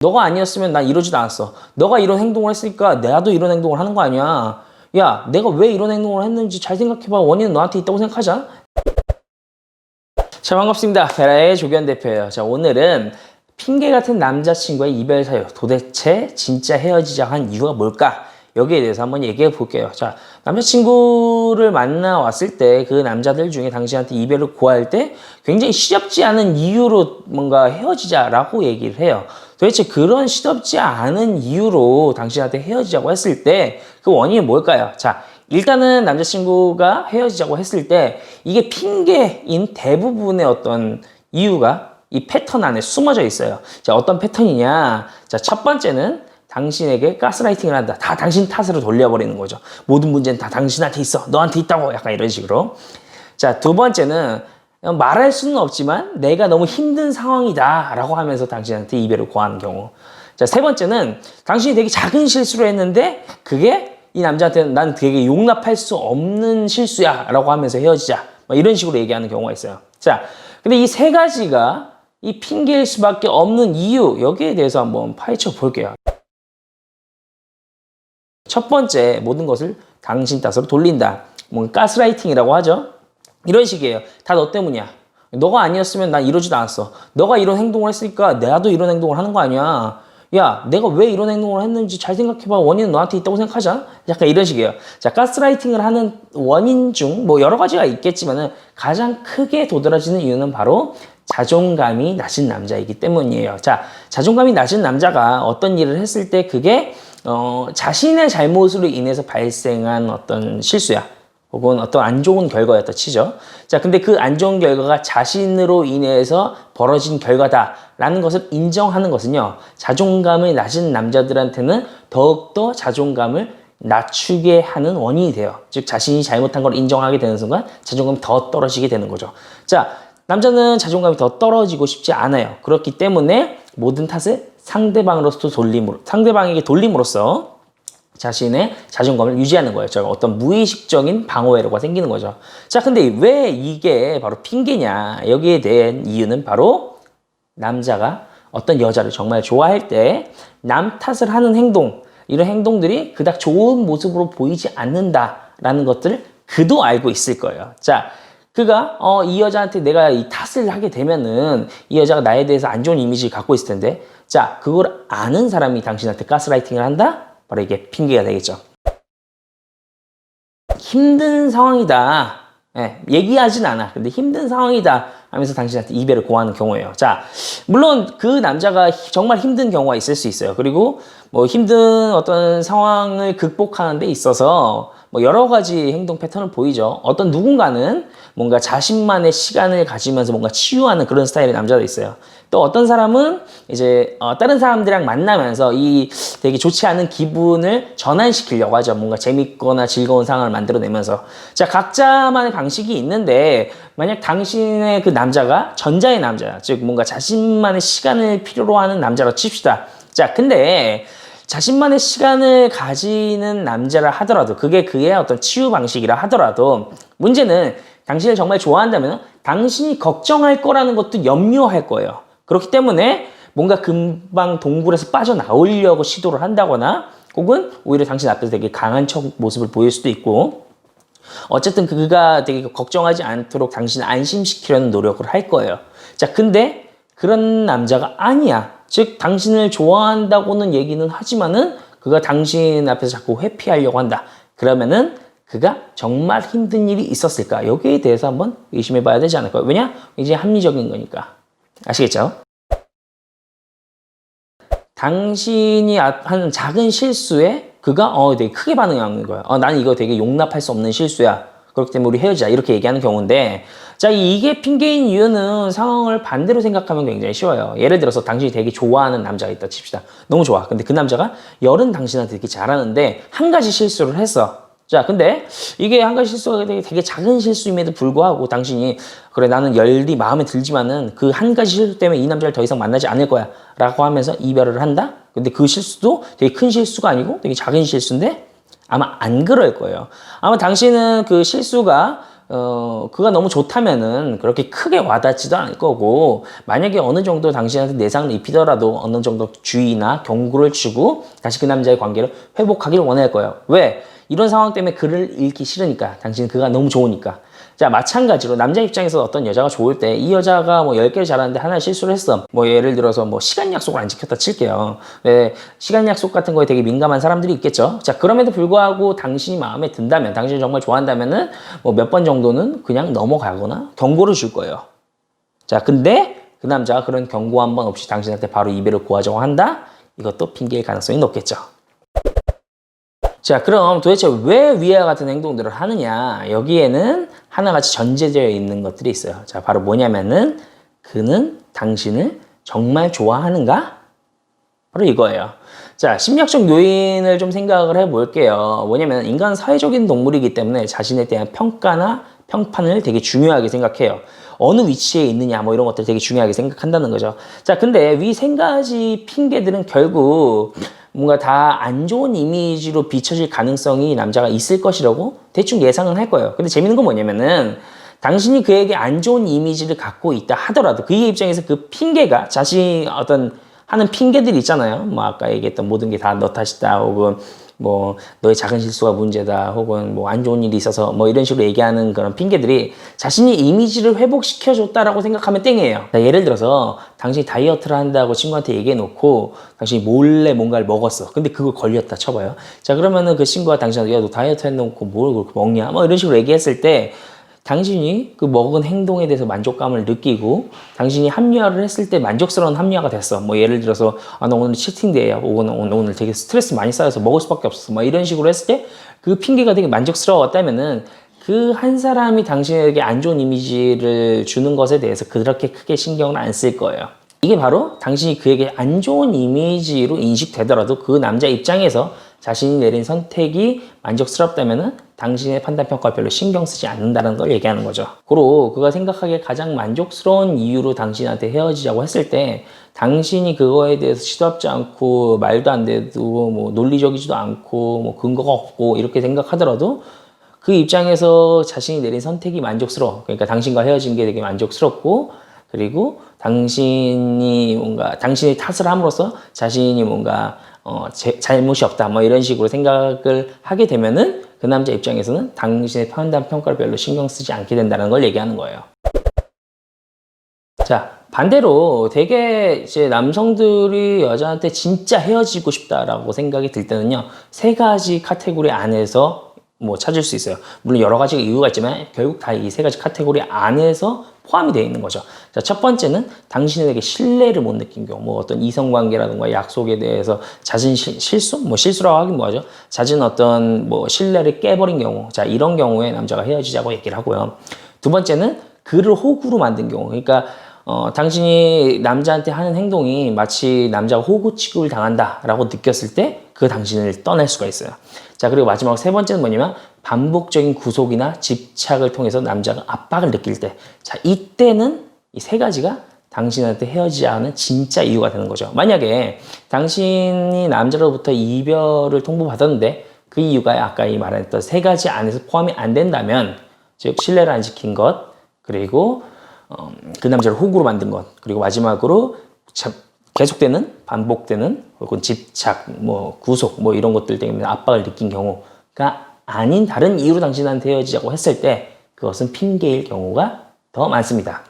너가 아니었으면 난 이러지도 않았어. 너가 이런 행동을 했으니까 나도 이런 행동을 하는 거 아니야. 야, 내가 왜 이런 행동을 했는지 잘 생각해봐. 원인은 너한테 있다고 생각하자. 자, 반갑습니다. 베라의 조기현 대표예요. 자, 오늘은 핑계 같은 남자친구의 이별 사유, 도대체 진짜 헤어지자 한 이유가 뭘까? 여기에 대해서 한번 얘기해 볼게요. 자, 남자친구를 만나왔을 때 그 남자들 중에 당신한테 이별을 고할 때 굉장히 시덥지 않은 이유로 뭔가 헤어지자라고 얘기를 해요. 도대체 그런 시덥지 않은 이유로 당신한테 헤어지자고 했을 때 그 원인이 뭘까요? 자, 일단은 남자친구가 헤어지자고 했을 때 이게 핑계인 대부분의 어떤 이유가 이 패턴 안에 숨어져 있어요. 자, 어떤 패턴이냐? 자, 첫 번째는 당신에게 가스라이팅을 한다. 다 당신 탓으로 돌려버리는 거죠. 모든 문제는 다 당신한테 있어. 너한테 있다고. 약간 이런 식으로. 자, 두 번째는 말할 수는 없지만 내가 너무 힘든 상황이다 라고 하면서 당신한테 이별을 고하는 경우. 자, 세 번째는 당신이 되게 작은 실수를 했는데 그게 이 남자한테는 난 되게 용납할 수 없는 실수야 라고 하면서 헤어지자. 이런 식으로 얘기하는 경우가 있어요. 자, 근데 이 세 가지가 이 핑계일 수밖에 없는 이유, 여기에 대해서 한번 파헤쳐 볼게요. 첫 번째, 모든 것을 당신 탓으로 돌린다. 뭔가 가스라이팅이라고 하죠. 이런 식이에요. 다 너 때문이야. 너가 아니었으면 난 이러지도 않았어. 너가 이런 행동을 했으니까 나도 이런 행동을 하는 거 아니야. 야, 내가 왜 이런 행동을 했는지 잘 생각해봐. 원인은 너한테 있다고 생각하자. 약간 이런 식이에요. 자, 가스라이팅을 하는 원인 중 뭐 여러 가지가 있겠지만은 가장 크게 도드라지는 이유는 바로 자존감이 낮은 남자이기 때문이에요. 자, 자존감이 낮은 남자가 어떤 일을 했을 때 그게 자신의 잘못으로 인해서 발생한 어떤 실수야. 혹은 어떤 안 좋은 결과였다 치죠. 자, 근데 그 안 좋은 결과가 자신으로 인해서 벌어진 결과다라는 것을 인정하는 것은요, 자존감이 낮은 남자들한테는 더욱더 자존감을 낮추게 하는 원인이 돼요. 즉, 자신이 잘못한 걸 인정하게 되는 순간 자존감이 더 떨어지게 되는 거죠. 자, 남자는 자존감이 더 떨어지고 싶지 않아요. 그렇기 때문에 모든 탓을 상대방에게 돌림으로써 자신의 자존감을 유지하는 거예요. 어떤 무의식적인 방어회로가 생기는 거죠. 자, 근데 왜 이게 바로 핑계냐? 여기에 대한 이유는 바로 남자가 어떤 여자를 정말 좋아할 때 남 탓을 하는 행동, 이런 행동들이 그닥 좋은 모습으로 보이지 않는다라는 것들을 그도 알고 있을 거예요. 자, 그가 이 여자한테 내가 이 탓을 하게 되면은 이 여자가 나에 대해서 안 좋은 이미지를 갖고 있을 텐데, 자, 그걸 아는 사람이 당신한테 가스라이팅을 한다? 바로 이게 핑계가 되겠죠. 힘든 상황이다. 얘기하진 않아. 근데 힘든 상황이다 하면서 당신한테 이별을 고하는 경우예요. 자, 물론 그 남자가 정말 힘든 경우가 있을 수 있어요. 그리고 뭐 힘든 어떤 상황을 극복하는 데 있어서 뭐 여러 가지 행동 패턴을 보이죠. 어떤 누군가는 뭔가 자신만의 시간을 가지면서 뭔가 치유하는 그런 스타일의 남자도 있어요. 또 어떤 사람은 이제 다른 사람들이랑 만나면서 이 되게 좋지 않은 기분을 전환시키려고 하죠. 뭔가 재밌거나 즐거운 상황을 만들어내면서. 자, 각자만의 방식이 있는데 만약 당신의 그 남자가 전자의 남자야. 즉 뭔가 자신만의 시간을 필요로 하는 남자로 칩시다. 자, 근데 자신만의 시간을 가지는 남자라 하더라도, 그게 그의 어떤 치유 방식이라 하더라도, 문제는 당신을 정말 좋아한다면 당신이 걱정할 거라는 것도 염려할 거예요. 그렇기 때문에 뭔가 금방 동굴에서 빠져나오려고 시도를 한다거나, 혹은 오히려 당신 앞에서 되게 강한 척 모습을 보일 수도 있고, 어쨌든 그가 되게 걱정하지 않도록 당신을 안심시키려는 노력을 할 거예요. 자, 근데 그런 남자가 아니야. 즉, 당신을 좋아한다고는 얘기는 하지만은 그가 당신 앞에서 자꾸 회피하려고 한다. 그러면은 그가 정말 힘든 일이 있었을까? 여기에 대해서 한번 의심해 봐야 되지 않을까요? 왜냐? 이제 합리적인 거니까. 아시겠죠? 당신이 하는 작은 실수에 그가 되게 크게 반응하는 거야. 나는 이거 되게 용납할 수 없는 실수야. 그렇기 때문에 우리 헤어지자. 이렇게 얘기하는 경우인데, 자, 이게 핑계인 이유는 상황을 반대로 생각하면 굉장히 쉬워요. 예를 들어서 당신이 되게 좋아하는 남자가 있다 칩시다. 너무 좋아. 근데 그 남자가 열은 당신한테 되게 잘하는데 한 가지 실수를 했어. 자, 근데 이게 한 가지 실수가 되게 작은 실수임에도 불구하고 당신이 그래, 나는 열이 마음에 들지만은 그 한 가지 실수 때문에 이 남자를 더 이상 만나지 않을 거야 라고 하면서 이별을 한다? 근데 그 실수도 되게 큰 실수가 아니고 되게 작은 실수인데 아마 안 그럴 거예요. 아마 당신은 그 실수가 그가 너무 좋다면은 그렇게 크게 와닿지도 않을 거고, 만약에 어느 정도 당신한테 내상을 입히더라도 어느 정도 주의나 경고를 주고 다시 그 남자의 관계를 회복하기를 원할 거예요. 왜? 이런 상황 때문에 그를 잃기 싫으니까. 당신은 그가 너무 좋으니까. 자, 마찬가지로 남자 입장에서 어떤 여자가 좋을 때 이 여자가 뭐 10개를 잘하는데 하나 실수를 했어. 뭐 예를 들어서 뭐 시간 약속을 안 지켰다 칠게요. 네, 시간 약속 같은 거에 되게 민감한 사람들이 있겠죠. 자, 그럼에도 불구하고 당신이 마음에 든다면, 당신이 정말 좋아한다면은 뭐 몇 번 정도는 그냥 넘어가거나 경고를 줄 거예요. 자, 근데 그 남자가 그런 경고 한 번 없이 당신한테 바로 이별을 고하자고 한다? 이것도 핑계일 가능성이 높겠죠. 자, 그럼 도대체 왜 위와 같은 행동들을 하느냐? 여기에는 하나같이 전제되어 있는 것들이 있어요. 자, 바로 뭐냐면은 그는 당신을 정말 좋아하는가? 바로 이거예요. 자, 심리학적 요인을 좀 생각을 해볼게요. 뭐냐면 인간은 사회적인 동물이기 때문에 자신에 대한 평가나 평판을 되게 중요하게 생각해요. 어느 위치에 있느냐 뭐 이런 것들 되게 중요하게 생각한다는 거죠. 자, 근데 위 세 가지 핑계들은 결국 뭔가 다 안 좋은 이미지로 비춰질 가능성이 남자가 있을 것이라고 대충 예상은 할 거예요. 근데 재밌는 건 뭐냐면은 당신이 그에게 안 좋은 이미지를 갖고 있다 하더라도 그의 입장에서 그 핑계가 자신이 어떤 하는 핑계들이 있잖아요. 뭐 아까 얘기했던 모든 게 다 너 탓이다, 혹은 뭐 너의 작은 실수가 문제다, 혹은 뭐 안 좋은 일이 있어서 뭐 이런 식으로 얘기하는 그런 핑계들이 자신이 이미지를 회복시켜줬다라고 생각하면 땡이에요. 자, 예를 들어서 당신이 다이어트를 한다고 친구한테 얘기해 놓고 당신이 몰래 뭔가를 먹었어. 근데 그걸 걸렸다 쳐봐요. 자, 그러면은 그 친구가 당신한테 야, 너 다이어트 해놓고 뭘 그렇게 먹냐? 뭐 이런 식으로 얘기했을 때 당신이 그 먹은 행동에 대해서 만족감을 느끼고 당신이 합리화를 했을 때 만족스러운 합리화가 됐어. 뭐 예를 들어서 아, 나 오늘 치팅데이야. 오늘 되게 스트레스 많이 쌓여서 먹을 수밖에 없었어. 뭐 이런 식으로 했을 때 그 핑계가 되게 만족스러웠다면은 그 한 사람이 당신에게 안 좋은 이미지를 주는 것에 대해서 그렇게 크게 신경을 안 쓸 거예요. 이게 바로 당신이 그에게 안 좋은 이미지로 인식되더라도 그 남자 입장에서 자신이 내린 선택이 만족스럽다면은 당신의 판단 평가를 별로 신경 쓰지 않는다는 걸 얘기하는 거죠. 그리고 그가 생각하기에 가장 만족스러운 이유로 당신한테 헤어지자고 했을 때 당신이 그거에 대해서 시도하지 않고 말도 안 돼도 뭐 논리적이지도 않고 뭐 근거가 없고 이렇게 생각하더라도 그 입장에서 자신이 내린 선택이 만족스러워. 그러니까 당신과 헤어진 게 되게 만족스럽고, 그리고 당신이 뭔가 당신의 탓을 함으로써 자신이 뭔가 잘못이 없다 뭐 이런 식으로 생각을 하게 되면은 그 남자 입장에서는 당신의 판단 평가를 별로 신경 쓰지 않게 된다는 걸 얘기하는 거예요. 자, 반대로 되게 이제 남성들이 여자한테 진짜 헤어지고 싶다라고 생각이 들 때는요, 세 가지 카테고리 안에서 뭐 찾을 수 있어요. 물론 여러 가지 이유가 있지만 결국 다 이 세 가지 카테고리 안에서 포함이 되어 있는 거죠. 자, 첫 번째는 당신에게 신뢰를 못 느낀 경우, 뭐 어떤 이성관계라든가 약속에 대해서 잦은 실수? 뭐 실수라고 하긴 뭐하죠. 잦은 어떤 뭐 신뢰를 깨버린 경우. 자, 이런 경우에 남자가 헤어지자고 얘기를 하고요. 두 번째는 그를 호구로 만든 경우. 그러니까 당신이 남자한테 하는 행동이 마치 남자가 호구 취급을 당한다라고 느꼈을 때 그 당신을 떠날 수가 있어요. 자, 그리고 마지막 세 번째는 뭐냐면 반복적인 구속이나 집착을 통해서 남자가 압박을 느낄 때, 자, 이때는 이 세 가지가 당신한테 헤어지자 하는 진짜 이유가 되는 거죠. 만약에 당신이 남자로부터 이별을 통보받았는데 그 이유가 아까 이 말했던 세 가지 안에서 포함이 안 된다면, 즉 신뢰를 안 지킨 것, 그리고 그 남자를 호구로 만든 것, 그리고 마지막으로 계속되는 반복되는 혹은 집착, 뭐 구속, 뭐 이런 것들 때문에 압박을 느낀 경우가 아닌 다른 이유로 당신한테 헤어지자고 했을 때 그것은 핑계일 경우가 더 많습니다.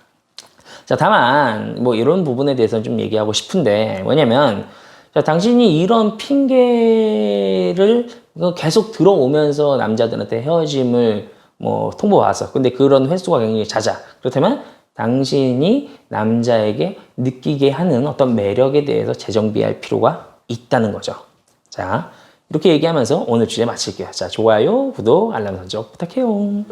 자, 다만 뭐 이런 부분에 대해서는 좀 얘기하고 싶은데, 뭐냐면 자, 당신이 이런 핑계를 계속 들어오면서 남자들한테 헤어짐을 뭐 통보받았어. 근데 그런 횟수가 굉장히 잦아. 그렇다면 당신이 남자에게 느끼게 하는 어떤 매력에 대해서 재정비할 필요가 있다는 거죠. 자, 이렇게 얘기하면서 오늘 주제 마칠게요. 자, 좋아요, 구독, 알람 설정 부탁해요.